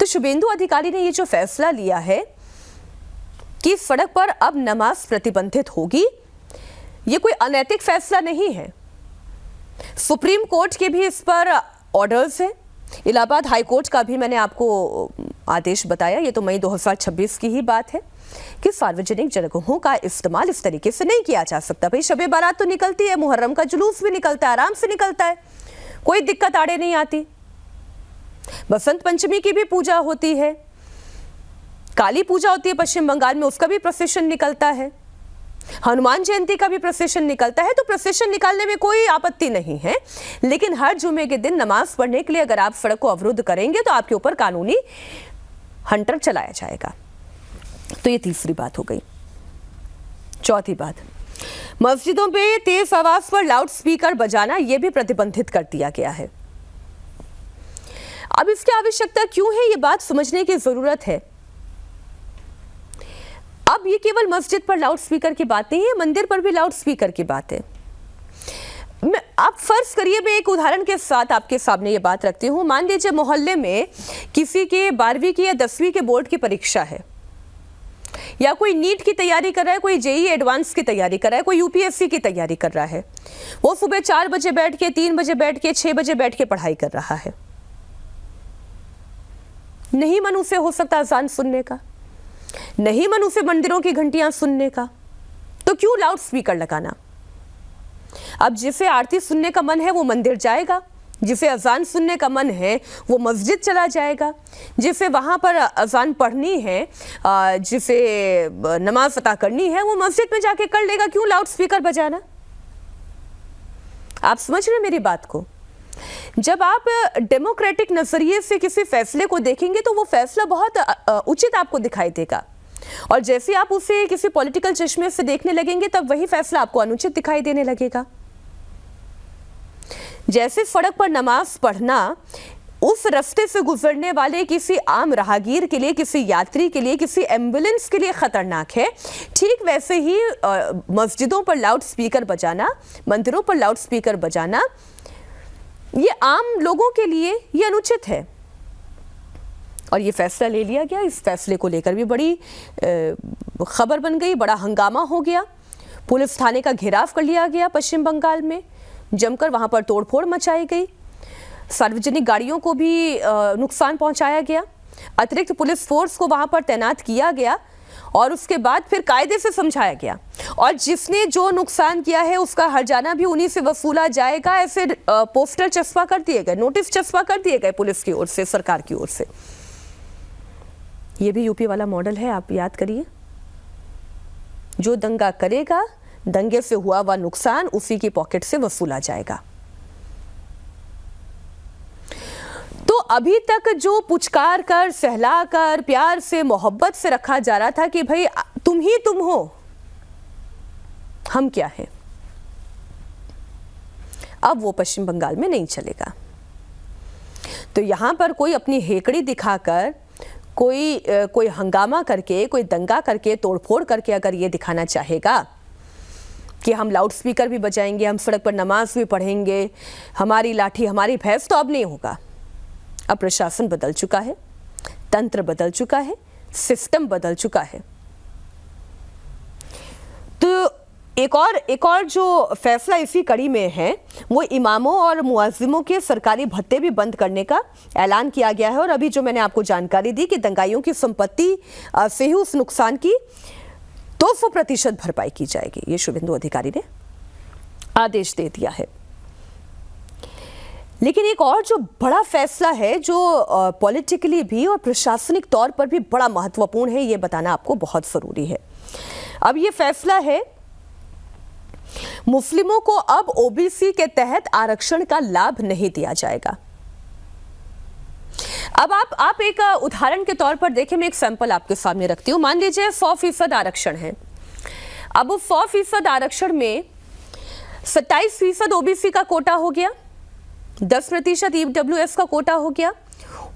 तो शुभेंदु अधिकारी ने ये जो फैसला लिया है कि सड़क पर अब नमाज प्रतिबंधित होगी, ये कोई अनैतिक फैसला नहीं है। सुप्रीम कोर्ट के भी इस पर ऑर्डर्स हैं। इलाहाबाद हाई कोर्ट का भी मैंने आपको आदेश बताया, ये तो मई 2026 की ही बात है कि सार्वजनिक जगहों का इस्तेमाल इस तरीके से नहीं किया जा सकता। भाई शबे बारात तो निकलती है, मुहर्रम का जुलूस भी निकलता है, आराम से निकलता है, कोई दिक्कत आड़े नहीं आती। बसंत पंचमी की भी पूजा होती है, काली पूजा होती है पश्चिम बंगाल में, उसका भी प्रोसेशन निकलता है, हनुमान जयंती का भी प्रोसेशन निकलता है। तो प्रोसेशन निकालने में कोई आपत्ति नहीं है, लेकिन हर जुमे के दिन नमाज पढ़ने के लिए अगर आप सड़क को अवरुद्ध करेंगे तो आपके ऊपर कानूनी हंटर चलाया जाएगा। तो ये तीसरी बात हो गई। चौथी बात, मस्जिदों पे तेज आवाज पर लाउड स्पीकर बजाना यह भी प्रतिबंधित कर दिया गया है। अब इसकी आवश्यकता क्यों है, ये बात समझने की जरूरत है। अब ये केवल मस्जिद पर लाउड स्पीकर की बात नहीं है, मंदिर पर भी लाउड स्पीकर की बात है। आप फर्ज करिए, मैं एक उदाहरण के साथ आपके सामने ये बात रखती हूँ। मान लीजिए मोहल्ले में किसी के 12वीं की या 10वीं के बोर्ड की परीक्षा है, या कोई नीट की तैयारी कर रहा है, कोई जेईई एडवांस की तैयारी कर रहा है, कोई यूपीएससी की तैयारी कर रहा है। वो सुबह 4 बजे बैठ के, 3 बजे बैठ के, 6 बजे बैठ के पढ़ाई कर रहा है। नहीं मन उसे हो सकता अजान सुनने का, नहीं मन उसे मंदिरों की घंटियां सुनने का, तो क्यों लाउड स्पीकर लगाना। अब जिसे आरती सुनने का मन है वो मंदिर जाएगा, जिसे अजान सुनने का मन है वो मस्जिद चला जाएगा, जिसे वहां पर अजान पढ़नी है, जिसे नमाज अता करनी है वो मस्जिद में जाके कर लेगा। क्यों लाउड स्पीकर बजाना। आप समझ रहे हैं मेरी बात को। जब आप डेमोक्रेटिक नजरिए से किसी फैसले को देखेंगे तो वो फैसला बहुत उचित आपको दिखाई देगा, और जैसे आप उसे किसी पॉलिटिकल चश्मे से देखने लगेंगे तब वही फैसला आपको अनुचित दिखाई देने लगेगा। जैसे सड़क पर नमाज पढ़ना उस रास्ते से गुजरने वाले किसी आम राहगीर के लिए, किसी यात्री के लिए, किसी एम्बुलेंस के लिए खतरनाक है, ठीक वैसे ही मस्जिदों पर लाउड स्पीकर बजाना, मंदिरों पर लाउड स्पीकर बजाना, ये आम लोगों के लिए ये अनुचित है। और ये फैसला ले लिया गया। इस फैसले को लेकर भी बड़ी खबर बन गई, बड़ा हंगामा हो गया। पुलिस थाने का घेराव कर लिया गया पश्चिम बंगाल में, जमकर वहां पर तोड़फोड़ मचाई गई, सार्वजनिक गाड़ियों को भी नुकसान पहुंचाया गया, अतिरिक्त पुलिस फोर्स को वहां पर तैनात किया गया, और उसके बाद फिर कायदे से समझाया गया, और जिसने जो नुकसान किया है उसका हर्जाना भी उन्हीं से वसूला जाएगा। ऐसे पोस्टर चस्पा कर दिए गए, नोटिस चस्पा कर दिए गए पुलिस की ओर से, सरकार की ओर से। ये भी यूपी वाला मॉडल है, आप याद करिए। जो दंगा करेगा, दंगे से हुआ हुआ नुकसान उसी की पॉकेट से वसूला जाएगा। तो अभी तक जो पुचकार कर, सहला कर, प्यार से, मोहब्बत से रखा जा रहा था कि भाई तुम ही तुम हो, हम क्या हैं, अब वो पश्चिम बंगाल में नहीं चलेगा। तो यहां पर कोई अपनी हेकड़ी दिखाकर, कोई हंगामा करके, कोई दंगा करके, तोड़फोड़ करके अगर ये दिखाना चाहेगा कि हम लाउड स्पीकर भी बजाएंगे, हम सड़क पर नमाज भी पढ़ेंगे, हमारी लाठी हमारी भैंस, तो अब नहीं होगा। अब प्रशासन बदल चुका है, तंत्र बदल चुका है, सिस्टम बदल चुका है। तो एक और जो फैसला इसी कड़ी में है वो इमामों और मुअज्जिमों के सरकारी भत्ते भी बंद करने का ऐलान किया गया है। और अभी जो मैंने आपको जानकारी दी कि दंगाइयों की संपत्ति से ही उस नुकसान की 200% भरपाई की जाएगी, ये शुभेंदु अधिकारी ने आदेश दे दिया है। लेकिन एक और जो बड़ा फैसला है, जो पॉलिटिकली भी और प्रशासनिक तौर पर भी बड़ा महत्वपूर्ण है, ये बताना आपको बहुत जरूरी है। अब ये फैसला है, मुस्लिमों को अब ओबीसी के तहत आरक्षण का लाभ नहीं दिया जाएगा। अब आप एक उदाहरण के तौर पर देखें, मैं एक सैंपल आपके सामने रखती हूं। मान लीजिए 100% आरक्षण है। अब 100% आरक्षण में 27% ओबीसी का कोटा हो गया, 10% ईडब्ल्यूएस का कोटा हो गया,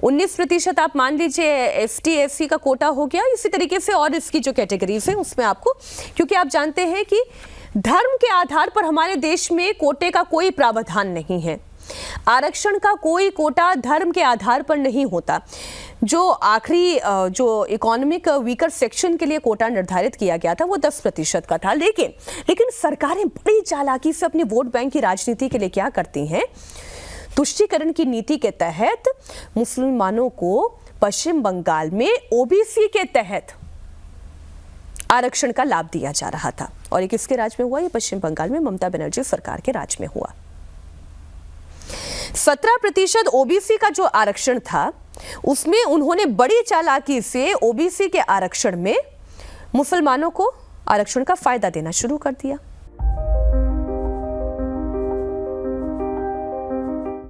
19% आप मान लीजिए एसटी एससी का कोटा हो गया। इसी तरीके से और इसकी जो कैटेगरीज है उसमें आपको, क्योंकि आप जानते हैं कि धर्म के आधार पर हमारे देश में कोटे का कोई प्रावधान नहीं है। आरक्षण का कोई कोटा धर्म के आधार पर नहीं होता। जो आखिरी जो इकोनॉमिक वीकर सेक्शन के लिए कोटा निर्धारित किया गया था वो 10% का था। लेकिन सरकारें बड़ी चालाकी से अपने वोट बैंक की राजनीति के लिए क्या करती हैं, तुष्टीकरण की नीति के तहत मुसलमानों को पश्चिम बंगाल में ओबीसी के तहत आरक्षण का लाभ दिया जा रहा था। और ये किसके राज में हुआ? ये पश्चिम बंगाल में ममता बनर्जी सरकार के राज में हुआ। 17% ओबीसी का जो आरक्षण था उसमें उन्होंने बड़ी चालाकी से ओबीसी के आरक्षण में मुसलमानों को आरक्षण का फायदा देना शुरू कर दिया।